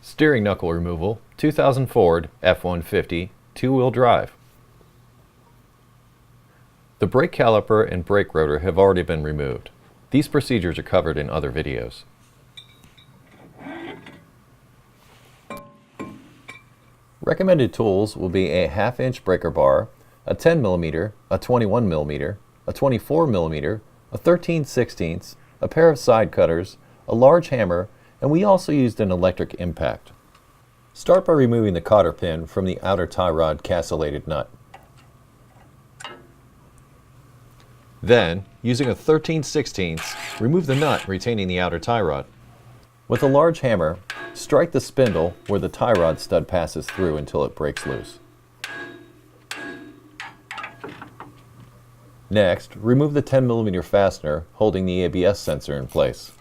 Steering knuckle removal, 2000 Ford F150, two-wheel drive. The brake caliper and brake rotor have already been removed. These procedures are covered in other videos. Recommended tools will be a 1/2 inch breaker bar, a 10mm, a 21mm, a 24mm, a 13/16, a pair of side cutters, a large hammer, and we also used an electric impact. Start by removing the cotter pin from the outer tie rod castellated nut. Then, using a 13/16, remove the nut retaining the outer tie rod. With a large hammer, strike the spindle where the tie rod stud passes through until it breaks loose. Next, remove the 10mm fastener holding the ABS sensor in place.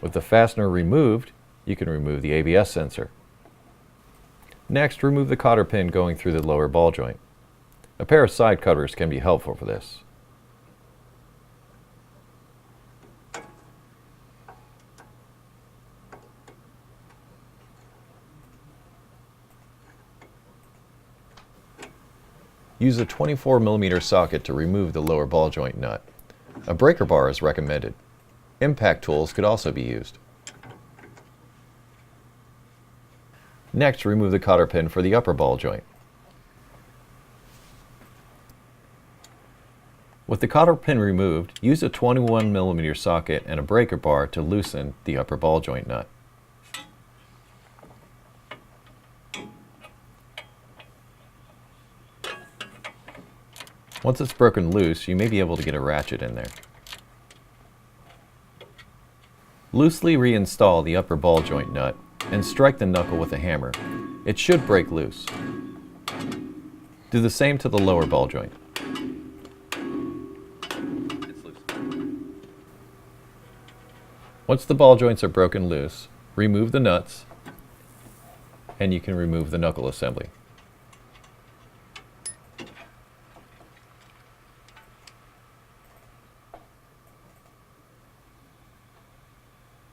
With the fastener removed, you can remove the ABS sensor. Next, remove the cotter pin going through the lower ball joint. A pair of side cutters can be helpful for this. Use a 24mm socket to remove the lower ball joint nut. A breaker bar is recommended. Impact tools could also be used. Next, remove the cotter pin for the upper ball joint. With the cotter pin removed, use a 21mm socket and a breaker bar to loosen the upper ball joint nut. Once it's broken loose, you may be able to get a ratchet in there. Loosely reinstall the upper ball joint nut and strike the knuckle with a hammer. It should break loose. Do the same to the lower ball joint. Once the ball joints are broken loose, remove the nuts and you can remove the knuckle assembly.